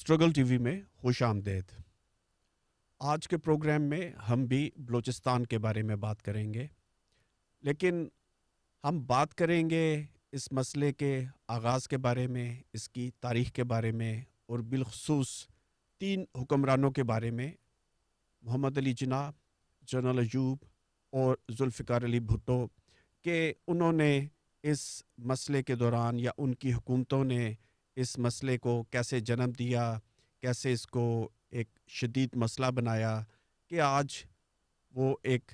Struggle T V میں خوش آمدید۔ آج کے پروگرام میں ہم بھی بلوچستان کے بارے میں بات کریں گے، لیکن ہم بات کریں گے اس مسئلے کے آغاز کے بارے میں، اس کی تاریخ کے بارے میں، اور بالخصوص 3 حکمرانوں کے بارے میں: محمد علی جناح، جنرل ایوب اور ذوالفقار علی بھٹو، کہ انہوں نے اس مسئلے کے دوران یا ان کی حکومتوں نے اس مسئلے کو کیسے جنم دیا، کیسے اس کو ایک شدید مسئلہ بنایا کہ آج وہ ایک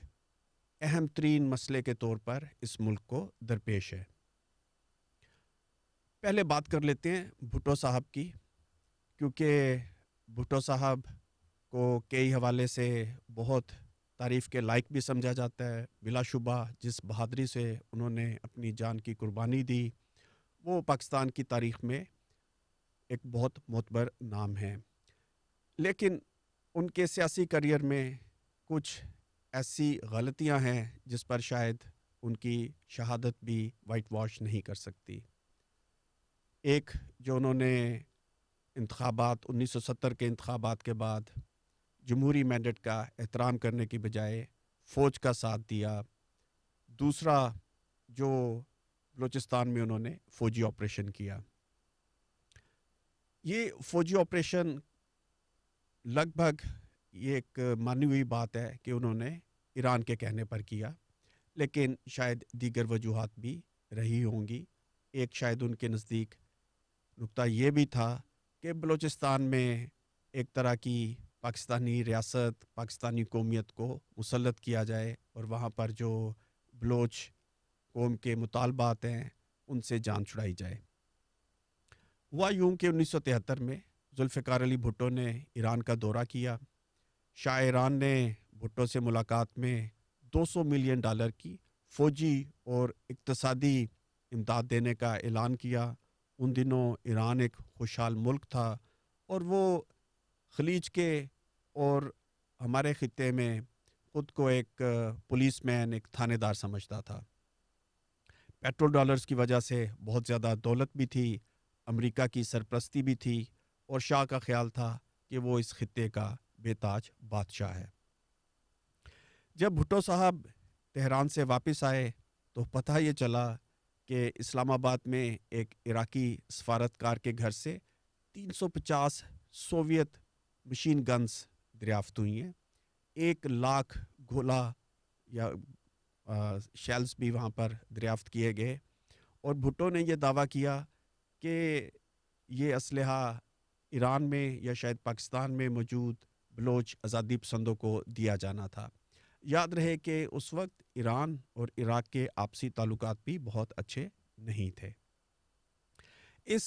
اہم ترین مسئلے کے طور پر اس ملک کو درپیش ہے۔ پہلے بات کر لیتے ہیں بھٹو صاحب کی، کیونکہ بھٹو صاحب کو کئی حوالے سے بہت تعریف کے لائق بھی سمجھا جاتا ہے۔ بلا شبہ جس بہادری سے انہوں نے اپنی جان کی قربانی دی، وہ پاکستان کی تاریخ میں ایک بہت معتبر نام ہے۔ لیکن ان کے سیاسی کریئر میں کچھ ایسی غلطیاں ہیں جس پر شاید ان کی شہادت بھی وائٹ واش نہیں کر سکتی۔ ایک، جو انہوں نے انتخابات 1970 کے انتخابات کے بعد جمہوری مینڈیٹ کا احترام کرنے کی بجائے فوج کا ساتھ دیا۔ دوسرا، جو بلوچستان میں انہوں نے فوجی آپریشن کیا۔ یہ فوجی آپریشن لگ بھگ یہ ایک مانی ہوئی بات ہے کہ انہوں نے ایران کے کہنے پر کیا، لیکن شاید دیگر وجوہات بھی رہی ہوں گی۔ ایک شاید ان کے نزدیک نقطہ یہ بھی تھا کہ بلوچستان میں ایک طرح کی پاکستانی ریاست، پاکستانی قومیت کو مسلط کیا جائے اور وہاں پر جو بلوچ قوم کے مطالبات ہیں ان سے جان چھڑائی جائے۔ ہوا یوں کہ 1973 میں ذوالفقار علی بھٹو نے ایران کا دورہ کیا۔ شاہ ایران نے بھٹو سے ملاقات میں $200 ملین کی فوجی اور اقتصادی امداد دینے کا اعلان کیا۔ ان دنوں ایران ایک خوشحال ملک تھا اور وہ خلیج کے اور ہمارے خطے میں خود کو ایک پولیس مین، ایک تھانے دار سمجھتا تھا۔ پیٹرول ڈالرز کی وجہ سے بہت زیادہ دولت بھی تھی، امریکہ کی سرپرستی بھی تھی، اور شاہ کا خیال تھا کہ وہ اس خطے کا بے تاج بادشاہ ہے۔ جب بھٹو صاحب تہران سے واپس آئے تو پتہ یہ چلا کہ اسلام آباد میں ایک عراقی سفارتکار کے گھر سے 350 سوویت مشین گنز دریافت ہوئی ہیں۔ 1,00,000 گولا یا شیلز بھی وہاں پر دریافت کیے گئے، اور بھٹو نے یہ دعویٰ کیا کہ یہ اسلحہ ایران میں یا شاید پاکستان میں موجود بلوچ آزادی پسندوں کو دیا جانا تھا۔ یاد رہے کہ اس وقت ایران اور عراق کے آپسی تعلقات بھی بہت اچھے نہیں تھے۔ اس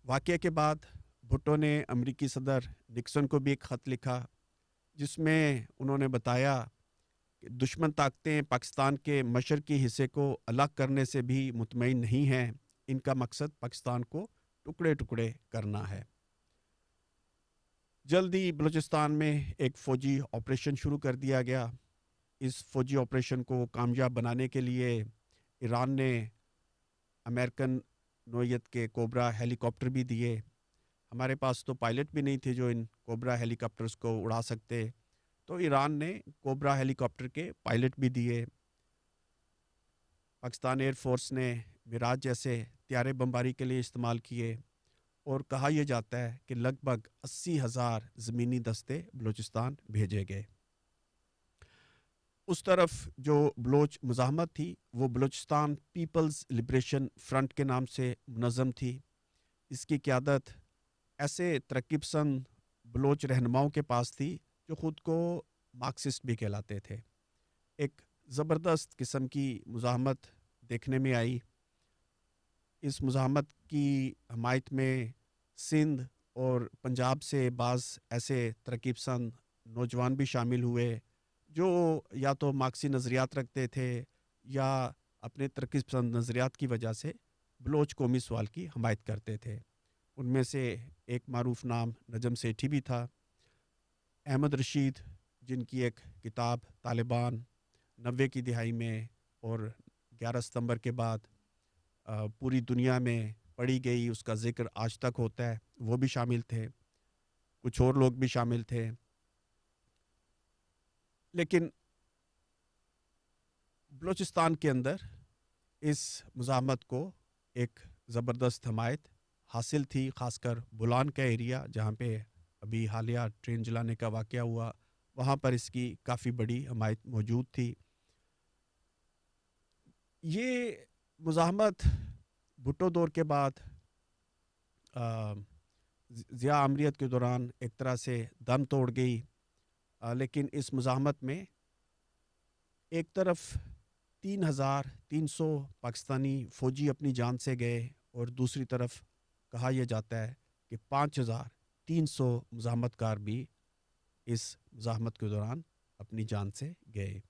واقعے کے بعد بھٹو نے امریکی صدر نکسن کو بھی ایک خط لکھا، جس میں انہوں نے بتایا کہ دشمن طاقتیں پاکستان کے مشرقی حصے کو الگ کرنے سے بھی مطمئن نہیں ہیں، ان کا مقصد پاکستان کو ٹکڑے ٹکڑے کرنا ہے۔ جلدی بلوچستان میں ایک فوجی آپریشن شروع کر دیا گیا۔ اس فوجی آپریشن کو کامیاب بنانے کے لیے ایران نے امریکن نوعیت کے کوبرا ہیلی کاپٹر بھی دیے۔ ہمارے پاس تو پائلٹ بھی نہیں تھے جو ان کوبرا ہیلی کاپٹرز کو اڑا سکتے، تو ایران نے کوبرا ہیلی کاپٹر کے پائلٹ بھی دیے۔ پاکستان ایئر فورس نے میراج جیسے طیارے بمباری کے لیے استعمال کیے، اور کہا یہ جاتا ہے کہ لگ بھگ 80,000 زمینی دستے بلوچستان بھیجے گئے۔ اس طرف جو بلوچ مزاحمت تھی وہ بلوچستان پیپلز لبریشن فرنٹ کے نام سے منظم تھی۔ اس کی قیادت ایسے ترقی پسند بلوچ رہنماؤں کے پاس تھی جو خود کو مارکسسٹ بھی کہلاتے تھے۔ ایک زبردست قسم کی مزاحمت دیکھنے میں آئی۔ اس مزاحمت کی حمایت میں سندھ اور پنجاب سے بعض ایسے ترقی پسند نوجوان بھی شامل ہوئے جو یا تو مارکسی نظریات رکھتے تھے یا اپنے ترقی پسند نظریات کی وجہ سے بلوچ قومی سوال کی حمایت کرتے تھے۔ ان میں سے ایک معروف نام نجم سیٹھی بھی تھا۔ احمد رشید، جن کی ایک کتاب طالبان 90 کی دہائی میں اور 11 ستمبر کے بعد پوری دنیا میں پڑھی گئی، اس کا ذکر آج تک ہوتا ہے، وہ بھی شامل تھے، کچھ اور لوگ بھی شامل تھے. لیکن بلوچستان کے اندر اس مزاحمت کو ایک زبردست حمایت حاصل تھی، خاص کر بولان کا ایریا جہاں پہ ابھی حالیہ ٹرین جلانے کا واقعہ ہوا، وہاں پر اس کی کافی بڑی حمایت موجود تھی. یہ مزاحمت بھٹو دور کے بعد ضیاء عامریت کے دوران ایک طرح سے دم توڑ گئی. لیکن اس مزاحمت میں ایک طرف 3,300 پاکستانی فوجی اپنی جان سے گئے اور دوسری طرف کہا یہ جاتا ہے کہ 5,300 مزاحمت کار بھی اس مزاحمت کے دوران اپنی جان سے گئے.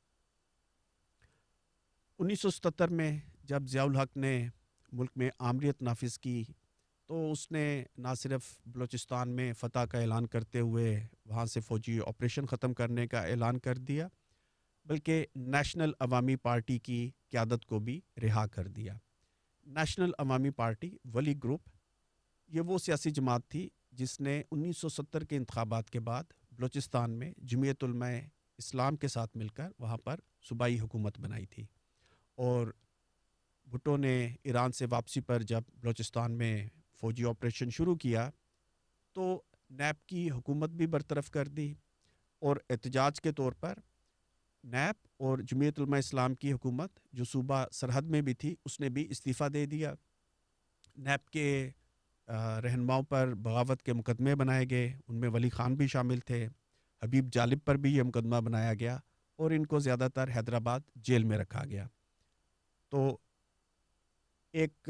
1977 میں جب ضیاء الحق نے ملک میں آمریت نافذ کی تو اس نے نہ صرف بلوچستان میں فتح کا اعلان کرتے ہوئے وہاں سے فوجی آپریشن ختم کرنے کا اعلان کر دیا، بلکہ نیشنل عوامی پارٹی کی قیادت کو بھی رہا کر دیا. نیشنل عوامی پارٹی ولی گروپ یہ وہ سیاسی جماعت تھی جس نے 1970 کے انتخابات کے بعد بلوچستان میں جمعیت علماء اسلام کے ساتھ مل کر وہاں پر صوبائی حکومت بنائی تھی. اور بھٹو نے ایران سے واپسی پر جب بلوچستان میں فوجی آپریشن شروع کیا تو نیب کی حکومت بھی برطرف کر دی، اور احتجاج کے طور پر نیب اور جمعیت علماء اسلام کی حکومت جو صوبہ سرحد میں بھی تھی اس نے بھی استعفیٰ دے دیا. نیب کے رہنماؤں پر بغاوت کے مقدمے بنائے گئے، ان میں ولی خان بھی شامل تھے، حبیب جالب پر بھی یہ مقدمہ بنایا گیا اور ان کو زیادہ تر حیدرآباد جیل میں رکھا گیا. تو ایک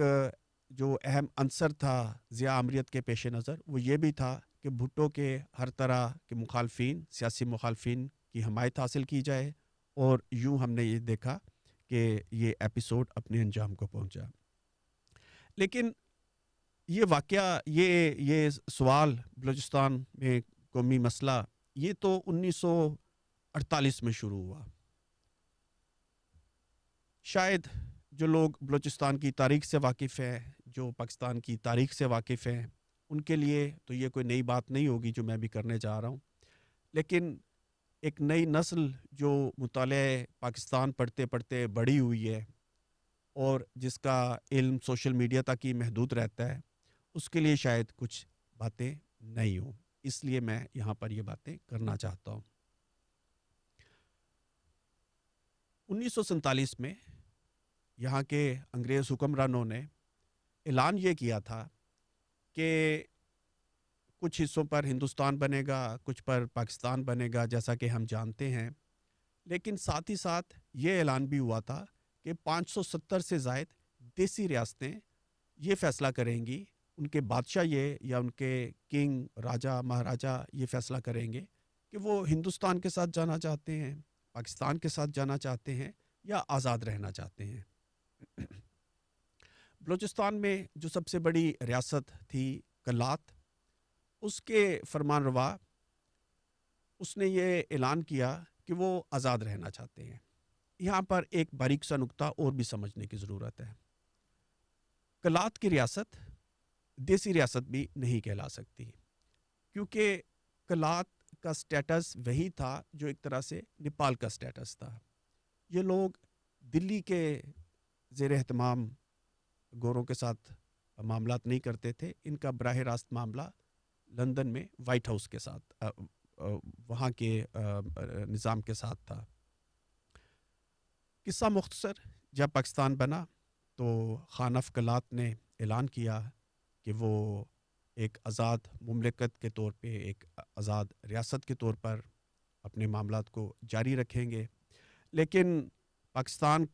جو اہم عنصر تھا ضیاء عامریت کے پیش نظر وہ یہ بھی تھا کہ بھٹو کے ہر طرح کے مخالفین، سیاسی مخالفین کی حمایت حاصل کی جائے، اور یوں ہم نے یہ دیکھا کہ یہ ایپیسوڈ اپنے انجام کو پہنچا. لیکن یہ واقعہ، یہ سوال بلوچستان میں قومی مسئلہ یہ تو 1948 میں شروع ہوا. شاید جو لوگ بلوچستان کی تاریخ سے واقف ہیں، جو پاکستان کی تاریخ سے واقف ہیں، ان کے لیے تو یہ کوئی نئی بات نہیں ہوگی جو میں بھی کرنے جا رہا ہوں. لیکن ایک نئی نسل جو مطالعہ پاکستان پڑھتے پڑھتے بڑی ہوئی ہے اور جس کا علم سوشل میڈیا تک ہی محدود رہتا ہے، اس کے لیے شاید کچھ باتیں نہیں ہوں، اس لیے میں یہاں پر یہ باتیں کرنا چاہتا ہوں. 1947 میں یہاں کے انگریز حکمرانوں نے اعلان یہ کیا تھا کہ کچھ حصوں پر ہندوستان بنے گا، کچھ پر پاکستان بنے گا جیسا کہ ہم جانتے ہیں. لیکن ساتھ ہی ساتھ یہ اعلان بھی ہوا تھا کہ 570 سے زائد دیسی ریاستیں یہ فیصلہ کریں گی، ان کے بادشاہ یہ یا ان کے کنگ، راجہ، مہاراجہ یہ فیصلہ کریں گے کہ وہ ہندوستان کے ساتھ جانا چاہتے ہیں، پاکستان کے ساتھ جانا چاہتے ہیں یا آزاد رہنا چاہتے ہیں. بلوچستان میں جو سب سے بڑی ریاست تھی کلات، اس کے فرمان روا اس نے یہ اعلان کیا کہ وہ آزاد رہنا چاہتے ہیں. یہاں پر ایک باریک سا نقطہ اور بھی سمجھنے کی ضرورت ہے. کلات کی ریاست دیسی ریاست بھی نہیں کہلا سکتی، کیونکہ کلات کا سٹیٹس وہی تھا جو ایک طرح سے نیپال کا سٹیٹس تھا. یہ لوگ دلی کے زیر اہتمام گوروں کے ساتھ معاملات نہیں کرتے تھے، ان کا براہ راست معاملہ لندن میں وائٹ ہاؤس کے ساتھ، وہاں کے نظام کے ساتھ تھا. قصہ مختصر، جب پاکستان بنا تو خان آف کلات نے اعلان کیا کہ وہ ایک آزاد مملکت کے طور پہ، ایک آزاد ریاست کے طور پر اپنے معاملات کو جاری رکھیں گے. لیکن پاکستان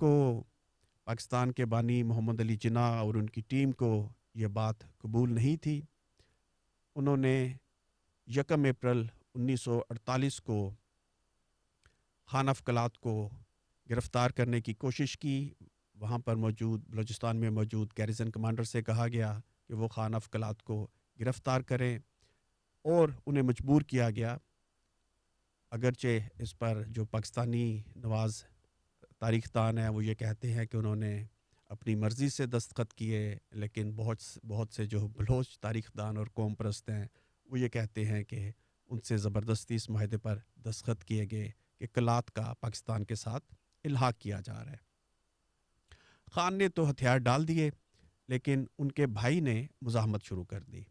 کے بانی محمد علی جناح اور ان کی ٹیم کو یہ بات قبول نہیں تھی. انہوں نے 1 اپریل 1948 کو خان آف کلات کو گرفتار کرنے کی کوشش کی. وہاں پر موجود بلوچستان میں موجود گیریزن کمانڈر سے کہا گیا کہ وہ خان آف کلات کو گرفتار کریں، اور انہیں مجبور کیا گیا. اگرچہ اس پر جو پاکستانی نواز تاریخ دان ہیں وہ یہ کہتے ہیں کہ انہوں نے اپنی مرضی سے دستخط کیے، لیکن بہت سے جو بلوچ تاریخ دان اور قوم پرست ہیں وہ یہ کہتے ہیں کہ ان سے زبردستی اس معاہدے پر دستخط کیے گئے کہ کلات کا پاکستان کے ساتھ الحاق کیا جا رہا ہے۔ خان نے تو ہتھیار ڈال دیے، لیکن ان کے بھائی نے مزاحمت شروع کر دی۔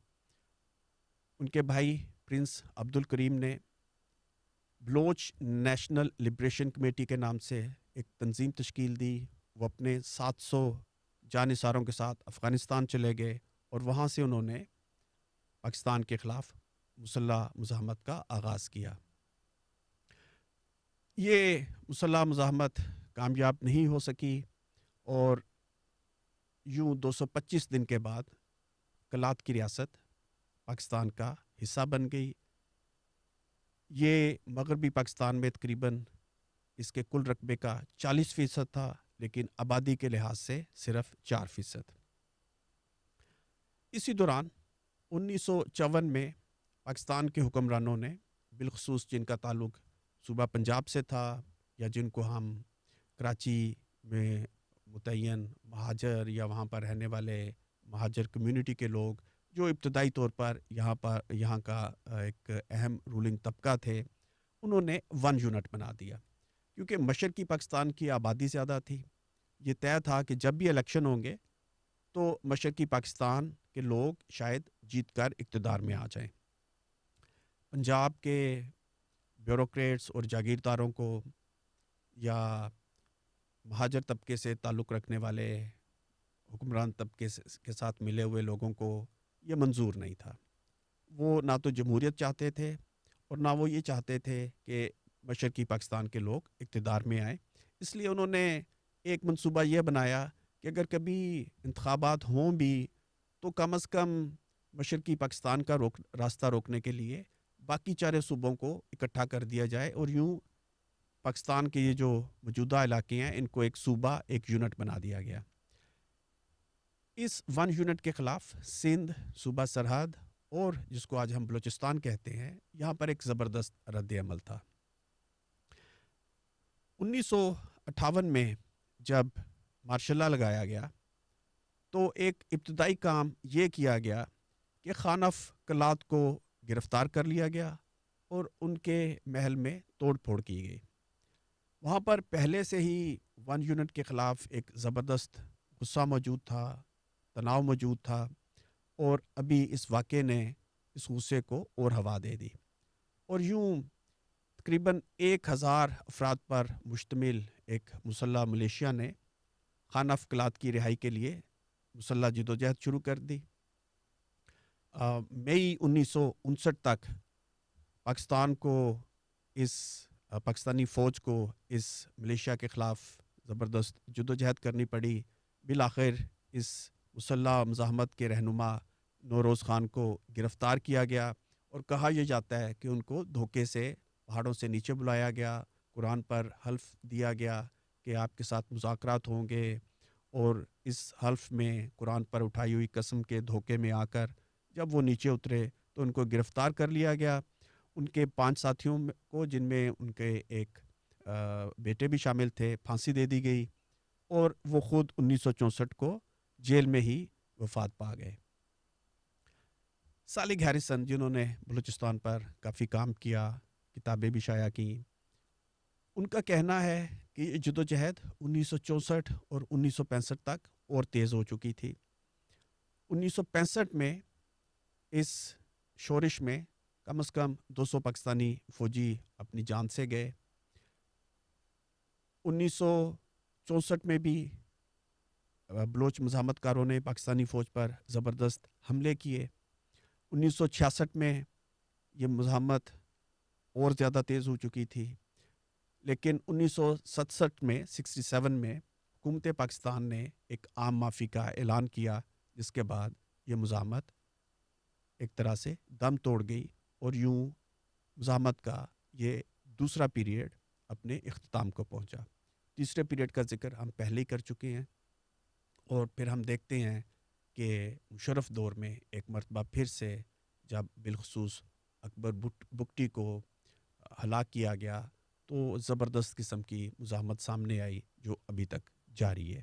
ان کے بھائی پرنس عبد الکریم نے بلوچ نیشنل لبریشن کمیٹی کے نام سے ایک تنظیم تشکیل دی۔ وہ اپنے 700 جانثاروں کے ساتھ افغانستان چلے گئے اور وہاں سے انہوں نے پاکستان کے خلاف مسلح مزاحمت کا آغاز کیا۔ یہ مسلح مزاحمت کامیاب نہیں ہو سکی اور یوں 225 دن کے بعد کلات کی ریاست پاکستان کا حصہ بن گئی۔ یہ مغربی پاکستان میں تقریباً اس کے کل رقبے کا 40% تھا، لیکن آبادی کے لحاظ سے صرف 4%۔ اسی دوران 1954 میں پاکستان کے حکمرانوں نے، بالخصوص جن کا تعلق صوبہ پنجاب سے تھا یا جن کو ہم کراچی میں متعین مہاجر یا وہاں پر رہنے والے مہاجر کمیونٹی کے لوگ جو ابتدائی طور پر یہاں کا ایک اہم رولنگ طبقہ تھے، انہوں نے 1 یونٹ بنا دیا، کیونکہ مشرقی پاکستان کی آبادی زیادہ تھی۔ یہ طے تھا کہ جب بھی الیکشن ہوں گے تو مشرقی پاکستان کے لوگ شاید جیت کر اقتدار میں آ جائیں۔ پنجاب کے بیوروکریٹس اور جاگیرداروں کو یا مہاجر طبقے سے تعلق رکھنے والے حکمران طبقے کے ساتھ ملے ہوئے لوگوں کو یہ منظور نہیں تھا۔ وہ نہ تو جمہوریت چاہتے تھے اور نہ وہ یہ چاہتے تھے کہ مشرقی پاکستان کے لوگ اقتدار میں آئیں۔ اس لیے انہوں نے ایک منصوبہ یہ بنایا کہ اگر کبھی انتخابات ہوں بھی تو کم از کم مشرقی پاکستان کا راستہ روکنے کے لیے باقی 4 صوبوں کو اکٹھا کر دیا جائے اور یوں پاکستان کے یہ جو موجودہ علاقے ہیں ان کو ایک صوبہ، ایک یونٹ بنا دیا گیا۔ اس 1 یونٹ کے خلاف سندھ صوبہ سرحد اور جس کو آج ہم بلوچستان کہتے ہیں، یہاں پر ایک زبردست رد عمل تھا۔ 1958 میں جب مارشل لا لگایا گیا تو ایک ابتدائی کام یہ کیا گیا کہ خانف کلات کو گرفتار کر لیا گیا اور ان کے محل میں توڑ پھوڑ کی گئی۔ وہاں پر پہلے سے ہی 1 یونٹ کے خلاف ایک زبردست غصہ موجود تھا، تناؤ موجود تھا، اور ابھی اس واقعے نے اس غصے کو اور ہوا دے دی اور یوں تقریباً 1000 افراد پر مشتمل ایک مسلح ملیشیا نے خانف کلات کی رہائی کے لیے مسلح جدوجہد شروع کر دی۔ مئی 1959 تک پاکستان کو پاکستانی فوج کو اس ملیشیا کے خلاف زبردست جدوجہد کرنی پڑی۔ بالآخر اس مسلح مزاحمت کے رہنما نوروز خان کو گرفتار کیا گیا اور کہا یہ جاتا ہے کہ ان کو دھوکے سے پہاڑوں سے نیچے بلایا گیا، قرآن پر حلف دیا گیا کہ آپ کے ساتھ مذاکرات ہوں گے، اور اس حلف میں قرآن پر اٹھائی ہوئی قسم کے دھوکے میں آ کر جب وہ نیچے اترے تو ان کو گرفتار کر لیا گیا۔ ان کے 5 ساتھیوں کو، جن میں ان کے ایک بیٹے بھی شامل تھے، پھانسی دے دی گئی اور وہ خود 1964 کو جیل میں ہی وفات پا گئے۔ سالک ہیریسن، جنہوں نے بلوچستان پر کافی کام کیا، کتابیں بھی شائع کیں، ان کا کہنا ہے کہ یہ جدوجہد 1964 اور 1965 تک اور تیز ہو چکی تھی۔ 1965 میں اس شورش میں کم از کم 200 پاکستانی فوجی اپنی جان سے گئے۔ 1964 میں بھی بلوچ مزاحمت کاروں نے پاکستانی فوج پر زبردست حملے کیے۔ 1966 میں یہ مزاحمت اور زیادہ تیز ہو چکی تھی، لیکن 1967 میں 67 میں حکومت پاکستان نے ایک عام معافی کا اعلان کیا، جس کے بعد یہ مزاحمت ایک طرح سے دم توڑ گئی اور یوں مزاحمت کا یہ دوسرا پیریڈ اپنے اختتام کو پہنچا۔ تیسرے پیریڈ کا ذکر ہم پہلے ہی کر چکے ہیں، اور پھر ہم دیکھتے ہیں کہ مشرف دور میں ایک مرتبہ پھر سے جب بالخصوص اکبر بگٹی کو ہلاک کیا گیا تو زبردست قسم کی مزاحمت سامنے آئی جو ابھی تک جاری ہے۔